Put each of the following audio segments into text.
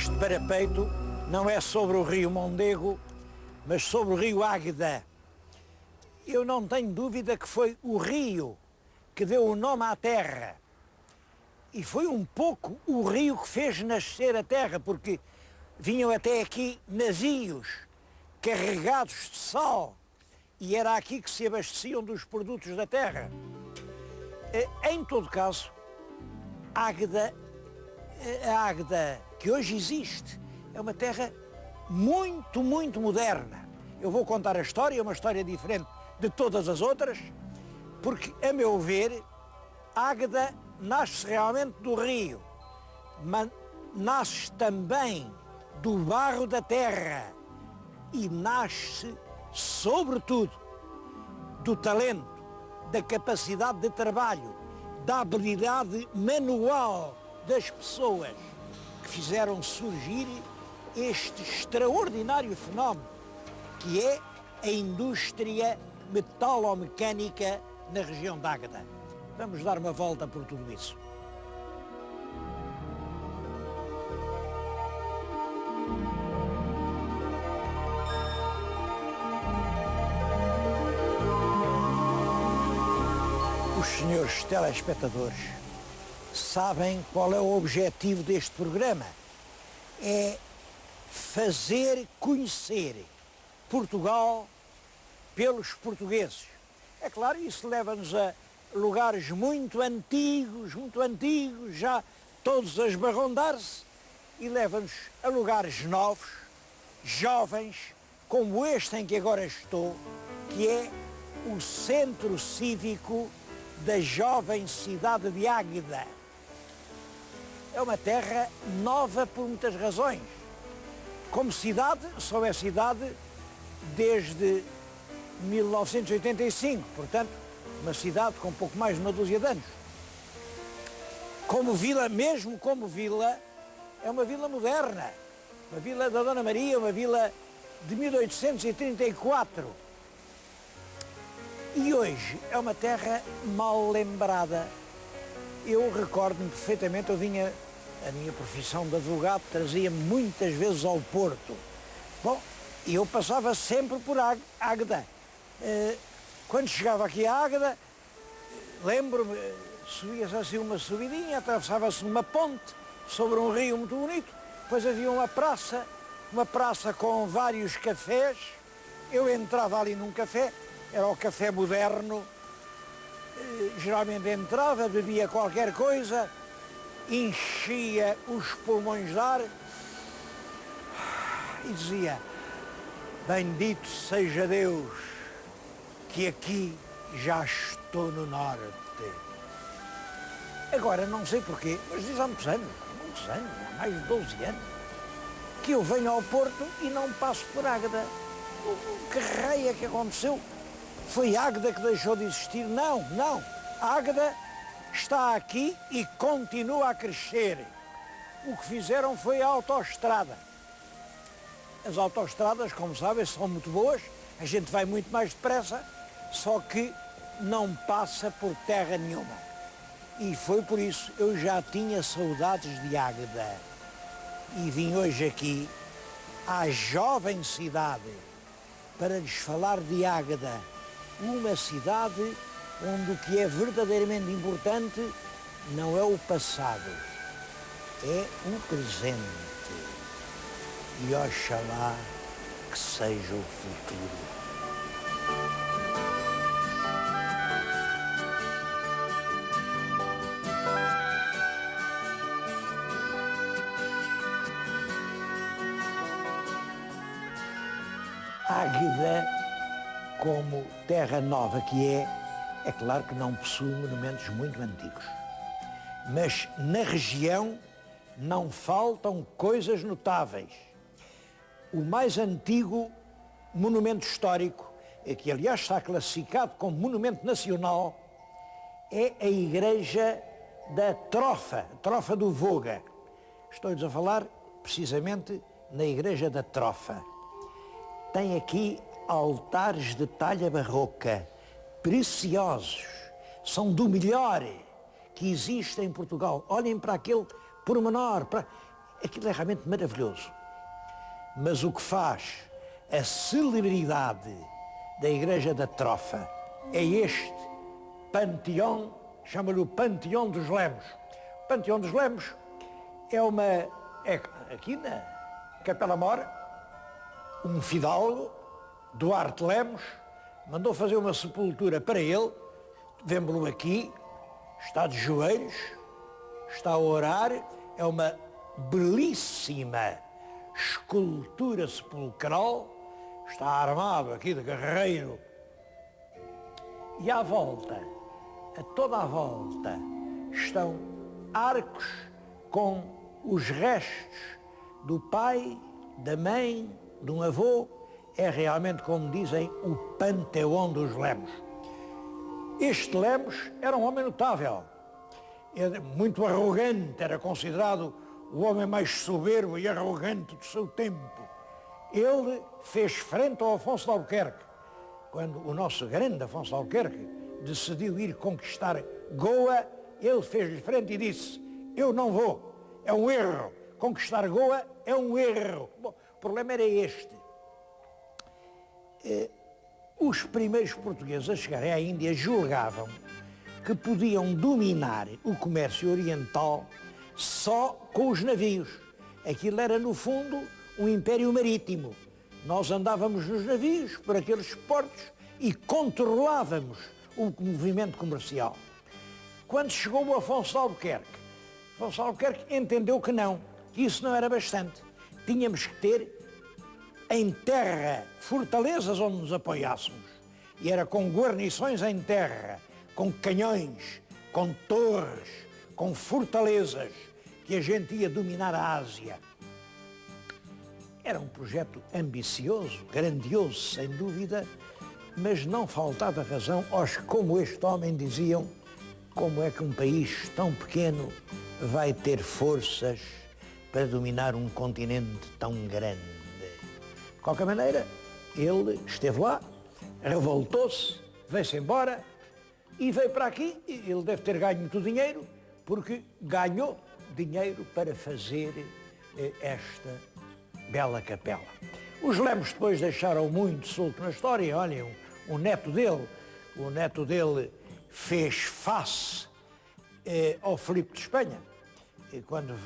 Este parapeito não é sobre o rio Mondego, mas sobre o rio Águeda. Eu não tenho dúvida que foi o rio que deu o nome à terra. E foi um pouco o rio que fez nascer a terra, porque vinham até aqui navios carregados de sal e era aqui que se abasteciam dos produtos da terra. Em todo caso, a Águeda que hoje existe é uma terra muito, muito moderna. Eu vou contar a história, é uma história diferente de todas as outras, porque, a meu ver, Águeda nasce realmente do rio, mas nasce também do barro da terra e nasce, sobretudo, do talento, da capacidade de trabalho, da habilidade manual das pessoas que fizeram surgir este extraordinário fenómeno que é a indústria metalomecânica na região de Águeda. Vamos dar uma volta por tudo isso. Os senhores telespectadores sabem qual é o objetivo deste programa. É fazer conhecer Portugal pelos portugueses. É claro, isso leva-nos a lugares muito antigos, já todos a esbarrondar-se, e leva-nos a lugares novos, jovens, como este em que agora estou, que é o Centro Cívico da jovem cidade de Águeda. É uma terra nova por muitas razões. Como cidade, só é cidade desde 1985, portanto, uma cidade com pouco mais de uma dúzia de anos. Como vila, mesmo como vila, é uma vila moderna, uma vila da Dona Maria, uma vila de 1834. E hoje é uma terra mal lembrada. Eu recordo-me perfeitamente, a minha profissão de advogado trazia-me muitas vezes ao Porto. Bom, eu passava sempre por Águeda. Quando chegava aqui a Águeda, lembro-me, subia-se assim uma subidinha, atravessava-se uma ponte sobre um rio muito bonito, depois havia uma praça com vários cafés. Eu entrava ali num café, era o café moderno, geralmente entrava, bebia qualquer coisa, enchia os pulmões de ar e dizia: bendito seja Deus que aqui já estou no norte. Agora não sei porquê, mas diz há muitos anos, há mais de 12 anos, que eu venho ao Porto e não passo por Águeda. Que raio é que aconteceu? Foi Águeda que deixou de existir? Não. Águeda está aqui e continua a crescer. O que fizeram foi a autoestrada. As autoestradas, como sabem, são muito boas, a gente vai muito mais depressa, só que não passa por terra nenhuma. E foi por isso eu já tinha saudades de Águeda. E vim hoje aqui à jovem cidade para lhes falar de Águeda, uma cidade onde o que é verdadeiramente importante não é o passado, é o presente. E oxalá que seja o futuro. Águeda, como terra nova que é claro que não possui monumentos muito antigos. Mas na região não faltam coisas notáveis. O mais antigo monumento histórico, que aliás está classificado como monumento nacional, é a igreja da Trofa do Voga. Estou-lhes a falar precisamente na igreja da Trofa. Tem aqui altares de talha barroca, preciosos, são do melhor que existe em Portugal. Olhem para aquele pormenor, Aquilo é realmente maravilhoso. Mas o que faz a celebridade da Igreja da Trofa é este panteão, chama-lhe o Panteão dos Lemos. O Panteão dos Lemos é aqui na Capela Mor, um fidalgo, Duarte Lemos, mandou fazer uma sepultura para ele, vemos-lo aqui, está de joelhos, está a orar, é uma belíssima escultura sepulcral, está armado aqui de guerreiro. E à volta, a toda a volta, estão arcos com os restos do pai, da mãe, de um avô. É realmente, como dizem, o Panteão dos Lemos. Este Lemos era um homem notável, era muito arrogante, era considerado o homem mais soberbo e arrogante do seu tempo. Ele fez frente ao Afonso de Albuquerque, quando o nosso grande Afonso de Albuquerque decidiu ir conquistar Goa, ele fez-lhe frente e disse: eu não vou, é um erro, conquistar Goa é um erro. Bom, o problema era este. Os primeiros portugueses a chegarem à Índia julgavam que podiam dominar o comércio oriental só com os navios. Aquilo era, no fundo, um império marítimo. Nós andávamos nos navios por aqueles portos e controlávamos o movimento comercial. Quando chegou o Afonso de Albuquerque entendeu que não, que isso não era bastante. Tínhamos que ter em terra fortalezas onde nos apoiássemos. E era com guarnições em terra, com canhões, com torres, com fortalezas, que a gente ia dominar a Ásia. Era um projeto ambicioso, grandioso, sem dúvida, mas não faltava razão aos que, como este homem, diziam: como é que um país tão pequeno vai ter forças para dominar um continente tão grande? De qualquer maneira, ele esteve lá, revoltou-se, veio-se embora e veio para aqui. Ele deve ter ganho muito dinheiro, porque ganhou dinheiro para fazer esta bela capela. Os Lemos depois deixaram muito solto na história. Olhem, o neto dele fez face ao Filipe de Espanha. E quando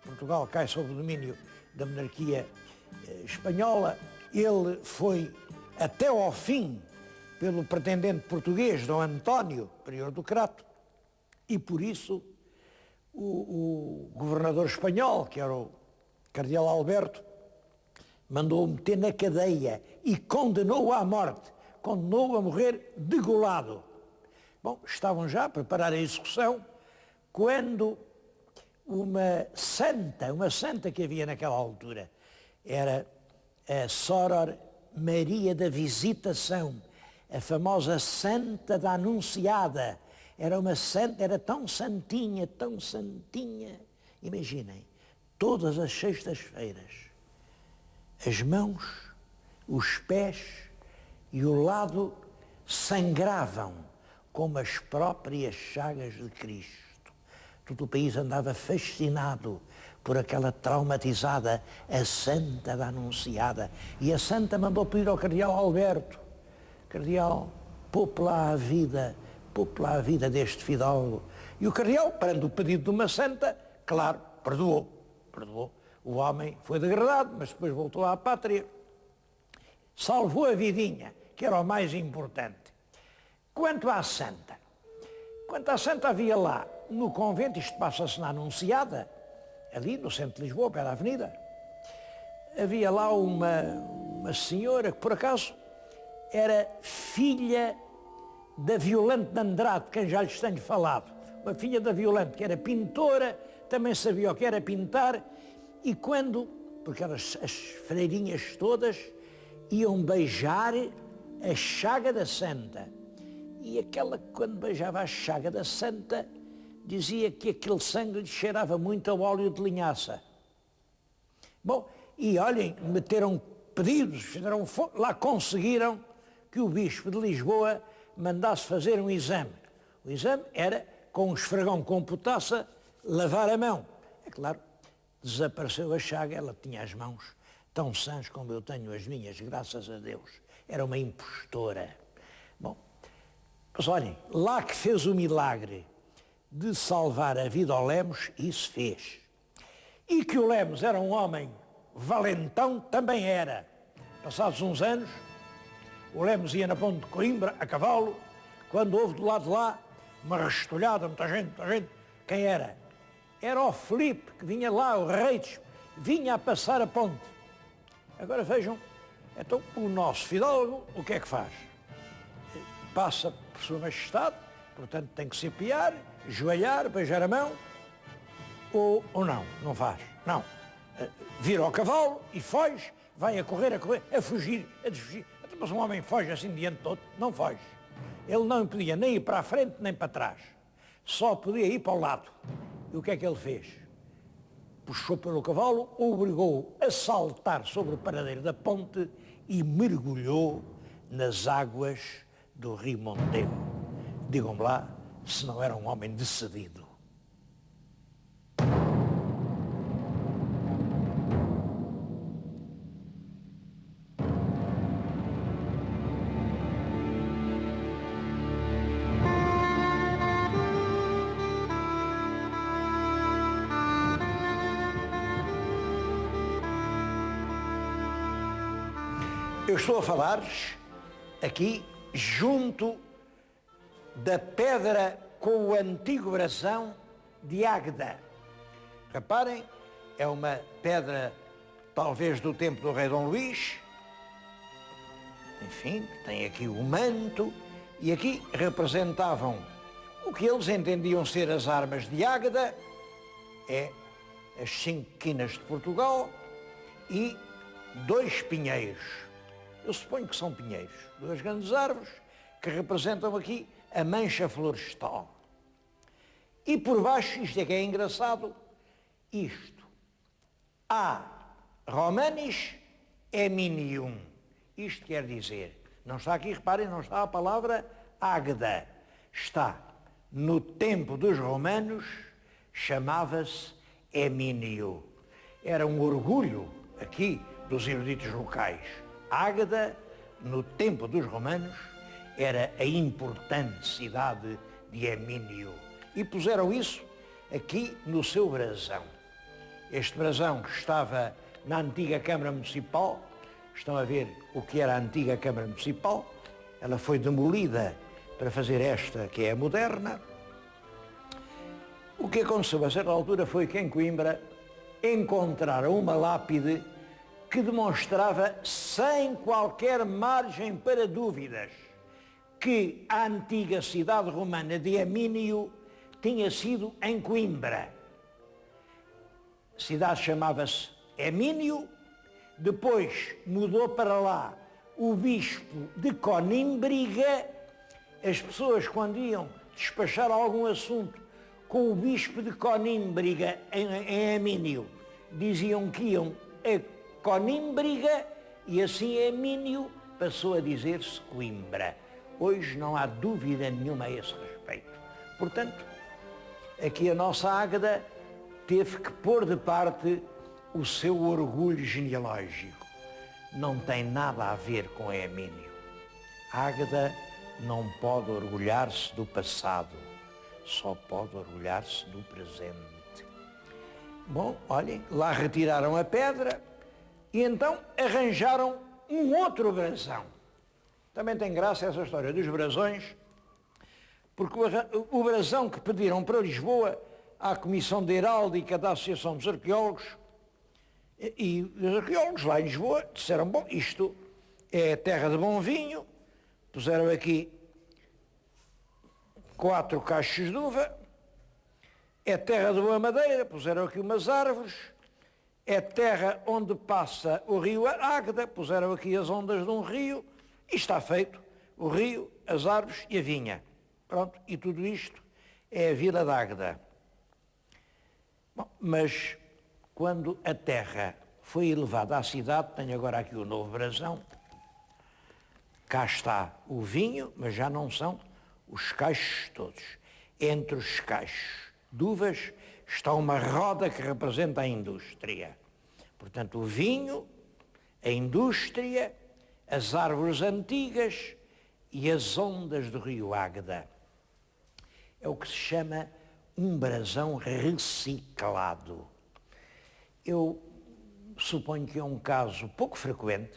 Portugal cai sob o domínio da monarquia espanhola, ele foi até ao fim pelo pretendente português, Dom António, prior do Crato, e por isso o governador espanhol, que era o cardeal Alberto, mandou-o meter na cadeia e condenou-o à morte, condenou-o a morrer degolado. Bom, estavam já a preparar a execução quando uma santa que havia naquela altura, era a Soror Maria da Visitação, a famosa Santa da Anunciada. Era uma santa, era tão santinha, imaginem, todas as sextas-feiras, as mãos, os pés e o lado sangravam como as próprias chagas de Cristo. Todo o país andava fascinado por aquela traumatizada, a Santa da Anunciada. E a Santa mandou pedir ao cardeal Alberto: cardeal, poupe lá a vida deste fidalgo. E o cardeal, perante o pedido de uma santa, claro, perdoou. O homem foi degradado, mas depois voltou à pátria. Salvou a vidinha, que era o mais importante. Quanto à santa, havia lá no convento, isto passa-se na Anunciada, ali no centro de Lisboa, pela avenida, havia lá uma senhora que, por acaso, era filha da Violante de Andrade, quem já lhes tenho falado. Uma filha da Violante, que era pintora, também sabia o que era pintar, e porque as freirinhas todas iam beijar a chaga da Santa. E aquela, quando beijava a chaga da Santa, dizia que aquele sangue lhe cheirava muito ao óleo de linhaça. Bom, e olhem, meteram pedidos, lá conseguiram que o bispo de Lisboa mandasse fazer um exame. O exame era, com um esfregão com potassa, lavar a mão. É claro, Desapareceu a chaga, ela tinha as mãos tão sãs como eu tenho as minhas, graças a Deus. Era uma impostora. Bom, mas olhem, lá que fez o milagre de salvar a vida ao Lemos, isso fez. E que o Lemos era um homem valentão, também era. Passados uns anos, o Lemos ia na ponte de Coimbra, a cavalo, quando houve do lado de lá uma restolhada, muita gente. Quem era? Era o Filipe, que vinha lá, o rei, vinha a passar a ponte. Agora vejam, então o nosso fidalgo, o que é que faz? Passa por Sua Majestade, portanto tem que se apiar, ajoelhar, beijar a mão, ou não faz. Não. Vira ao cavalo e foge, vai a correr, a fugir, a desfugir. Mas um homem foge assim diante de outro, não foge. Ele não podia nem ir para a frente nem para trás. Só podia ir para o lado. E o que é que ele fez? Puxou pelo cavalo, obrigou a saltar sobre o paradeiro da ponte e mergulhou nas águas do rio Mondego. Digam-me lá se não era um homem decidido. Eu estou a falar-lhes aqui junto da pedra com o antigo brasão de Águeda. Reparem, é uma pedra talvez do tempo do rei Dom Luís. Enfim, tem aqui o manto e aqui representavam o que eles entendiam ser as armas de Águeda, é as 5 quinas de Portugal e 2 pinheiros. Eu suponho que são pinheiros, 2 grandes árvores que representam aqui a mancha florestal. E por baixo, isto é que é engraçado, isto, A Romanis Eminium. Isto quer dizer, não está aqui, reparem, não está a palavra Águeda. Está, no tempo dos romanos, chamava-se Emínio. Era um orgulho aqui dos eruditos locais. Águeda, no tempo dos romanos, era a importante cidade de Emínio. E puseram isso aqui no seu brasão. Este brasão que estava na antiga Câmara Municipal, estão a ver o que era a antiga Câmara Municipal, ela foi demolida para fazer esta que é a moderna. O que aconteceu a certa altura foi que em Coimbra encontraram uma lápide que demonstrava sem qualquer margem para dúvidas que a antiga cidade romana de Emínio tinha sido em Coimbra. A cidade chamava-se Emínio, depois mudou para lá o bispo de Conímbriga. As pessoas, quando iam despachar algum assunto com o bispo de Conímbriga em Emínio, diziam que iam a Conímbriga e assim Emínio passou a dizer-se Coimbra. Hoje não há dúvida nenhuma a esse respeito. Portanto, aqui a nossa Águeda teve que pôr de parte o seu orgulho genealógico. Não tem nada a ver com Emínio. Águeda não pode orgulhar-se do passado, só pode orgulhar-se do presente. Bom, olhem, lá retiraram a pedra e então arranjaram um outro brasão. Também tem graça essa história dos brasões, porque o brasão que pediram para Lisboa à Comissão de Heráldica da Associação dos Arqueólogos, e os arqueólogos lá em Lisboa disseram, bom, isto é terra de bom vinho, puseram aqui 4 cachos de uva, é terra de boa madeira, puseram aqui umas árvores, é terra onde passa o rio Águeda, puseram aqui as ondas de um rio, e está feito o rio, as árvores e a vinha. Pronto, e tudo isto é a Vila de Águeda. Bom, mas quando a terra foi elevada à cidade, tenho agora aqui o novo brasão, cá está o vinho, mas já não são os cachos todos. Entre os cachos de uvas está uma roda que representa a indústria. Portanto, o vinho, a indústria, as árvores antigas e as ondas do rio Águeda. É o que se chama um brasão reciclado. Eu suponho que é um caso pouco frequente,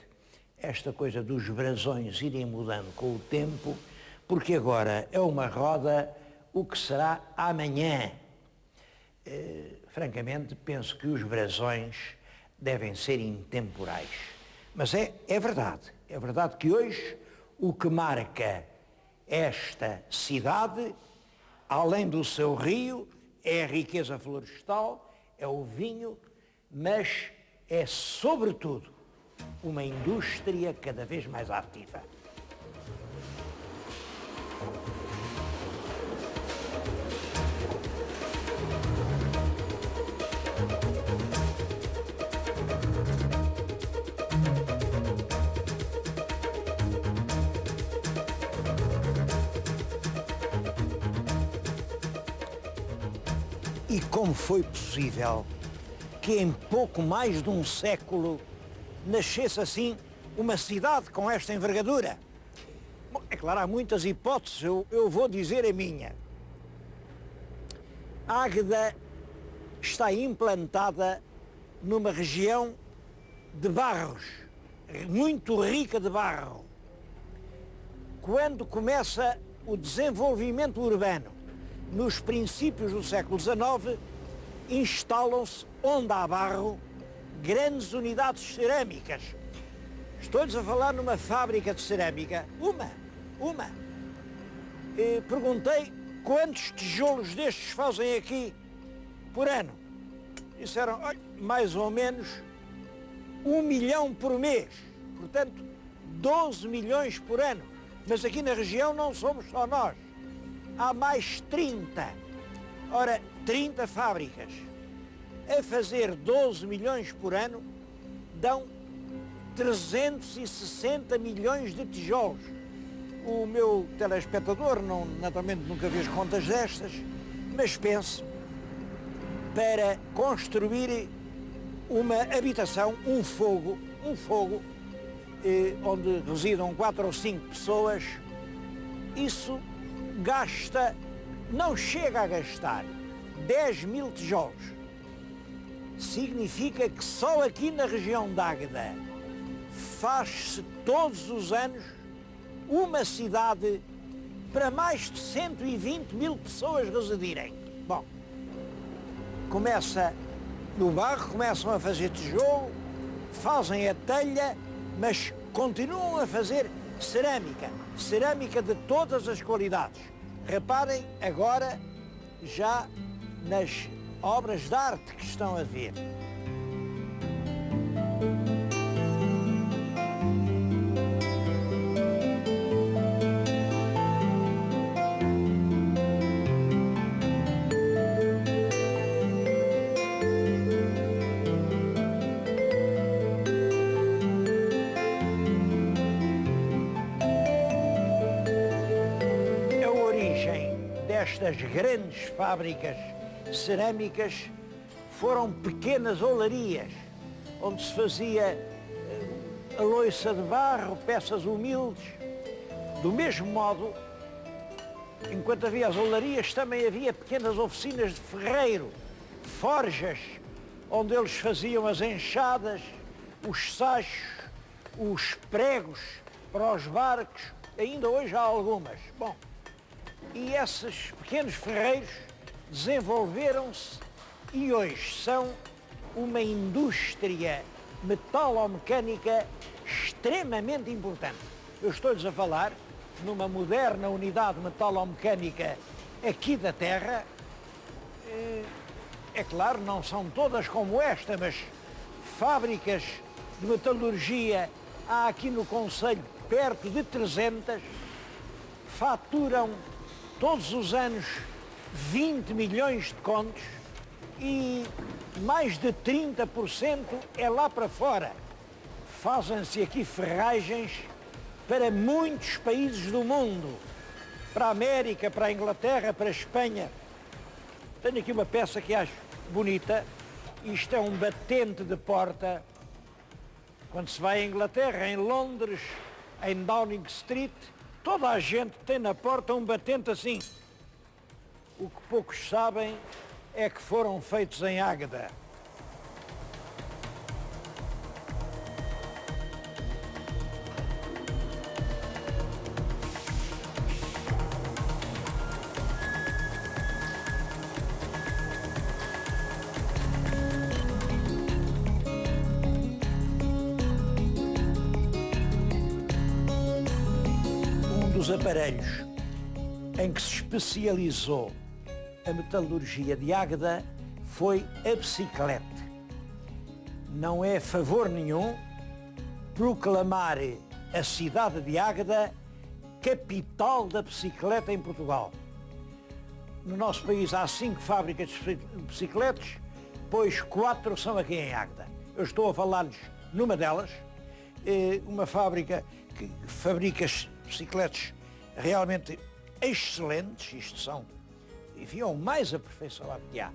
esta coisa dos brasões irem mudando com o tempo, porque agora é uma roda, o que será amanhã. Francamente, penso que os brasões devem ser intemporais. Mas é verdade que hoje o que marca esta cidade, além do seu rio, é a riqueza florestal, é o vinho, mas é, sobretudo, uma indústria cada vez mais ativa. E como foi possível que em pouco mais de um século nascesse assim uma cidade com esta envergadura? Bom, é claro, há muitas hipóteses, eu vou dizer a minha. Águeda está implantada numa região de barros, muito rica de barro. Quando começa o desenvolvimento urbano, nos princípios do século XIX, instalam-se, onde há barro, grandes unidades cerâmicas. Estou-lhes a falar numa fábrica de cerâmica, uma. Perguntei quantos tijolos destes fazem aqui por ano. Disseram, olha, mais ou menos 1 milhão por mês, portanto 12 milhões por ano. Mas aqui na região não somos só nós, há mais 30. Ora, 30 fábricas a fazer 12 milhões por ano dão 360 milhões de tijolos. O meu telespectador naturalmente nunca vê as contas destas, mas pense, para construir uma habitação, um fogo, onde residam 4 ou 5 pessoas, isso gasta, não chega a gastar 10 mil tijolos. Significa que só aqui na região de Águeda faz-se todos os anos uma cidade para mais de 120 mil pessoas residirem. Bom, começa no barro, começam a fazer tijolo, fazem a telha, mas continuam a fazer cerâmica de todas as qualidades. Reparem agora já nas obras de arte que estão a ver. Estas grandes fábricas cerâmicas foram pequenas olarias, onde se fazia a louça de barro, peças humildes. Do mesmo modo, enquanto havia as olarias, também havia pequenas oficinas de ferreiro, forjas, onde eles faziam as enxadas, os sachos, os pregos para os barcos. Ainda hoje há algumas. Bom, e esses pequenos ferreiros desenvolveram-se e hoje são uma indústria metalomecânica extremamente importante. Eu estou-lhes a falar numa moderna unidade metalomecânica aqui da terra. É claro, não são todas como esta, mas fábricas de metalurgia há aqui no concelho perto de 300, faturam todos os anos 20 milhões de contos e mais de 30% é lá para fora. Fazem-se aqui ferragens para muitos países do mundo, para a América, para a Inglaterra, para a Espanha. Tenho aqui uma peça que acho bonita. Isto é um batente de porta. Quando se vai à Inglaterra, em Londres, em Downing Street, toda a gente tem na porta um batente assim. O que poucos sabem é que foram feitos em Águeda. Um dos aparelhos em que se especializou a metalurgia de Águeda foi a bicicleta. Não é favor nenhum proclamar a cidade de Águeda capital da bicicleta em Portugal. No nosso país há 5 fábricas de bicicletas, pois 4 são aqui em Águeda. Eu estou a falar-lhes numa delas, uma fábrica que fabrica bicicletas realmente excelentes, isto são, enfim, é o mais aperfeiçoado que há.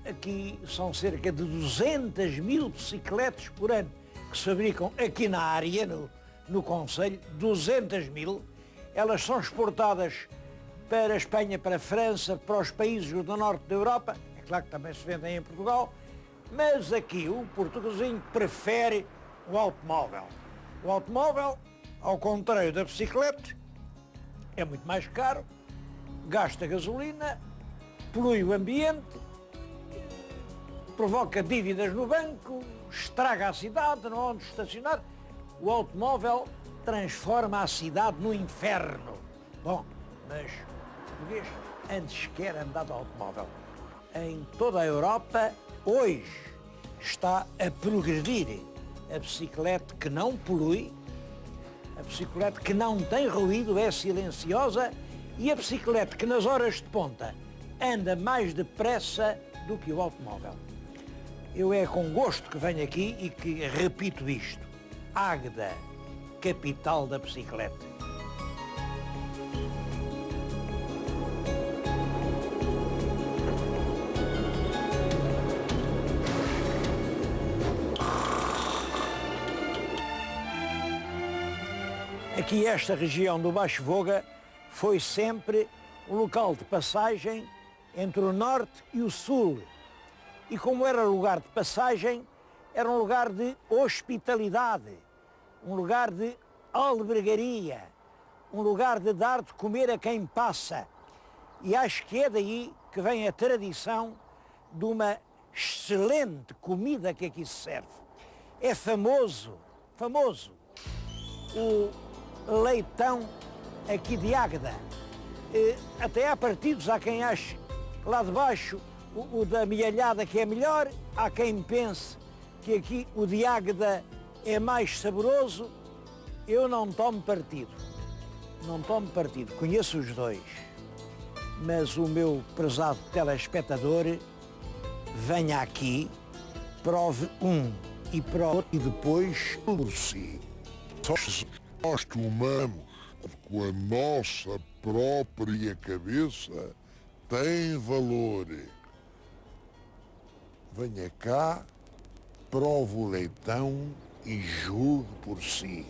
Aqui são cerca de 200.000 bicicletas por ano que se fabricam aqui na área, no concelho, 200.000. Elas são exportadas para a Espanha, para a França, para os países do norte da Europa. É claro que também se vendem em Portugal, mas aqui o portuguesinho prefere o automóvel. O automóvel, ao contrário da bicicleta, é muito mais caro, gasta gasolina, polui o ambiente, provoca dívidas no banco, estraga a cidade, não há onde estacionar. O automóvel transforma a cidade no inferno. Bom, mas o português antes quer andar de automóvel. Em toda a Europa, hoje, está a progredir a bicicleta que não polui, a bicicleta que não tem ruído, é silenciosa, e a bicicleta que nas horas de ponta anda mais depressa do que o automóvel. Eu é com gosto que venho aqui e que repito isto. Águeda, capital da bicicleta. Aqui esta região do Baixo Voga foi sempre um local de passagem entre o norte e o sul. E como era lugar de passagem, era um lugar de hospitalidade, um lugar de albergaria, um lugar de dar de comer a quem passa. E acho que é daí que vem a tradição de uma excelente comida que aqui se serve. É famoso o leitão aqui de Águeda. Até há partidos, há quem ache lá de baixo o da Mialhada que é melhor, há quem pense que aqui o de Águeda é mais saboroso. Eu não tomo partido, conheço os dois, mas o meu prezado telespectador venha aqui, prove um e prove e depois por si. Nós tomamos com a nossa própria cabeça tem valor. Venha cá, prove o leitão e julgue por si.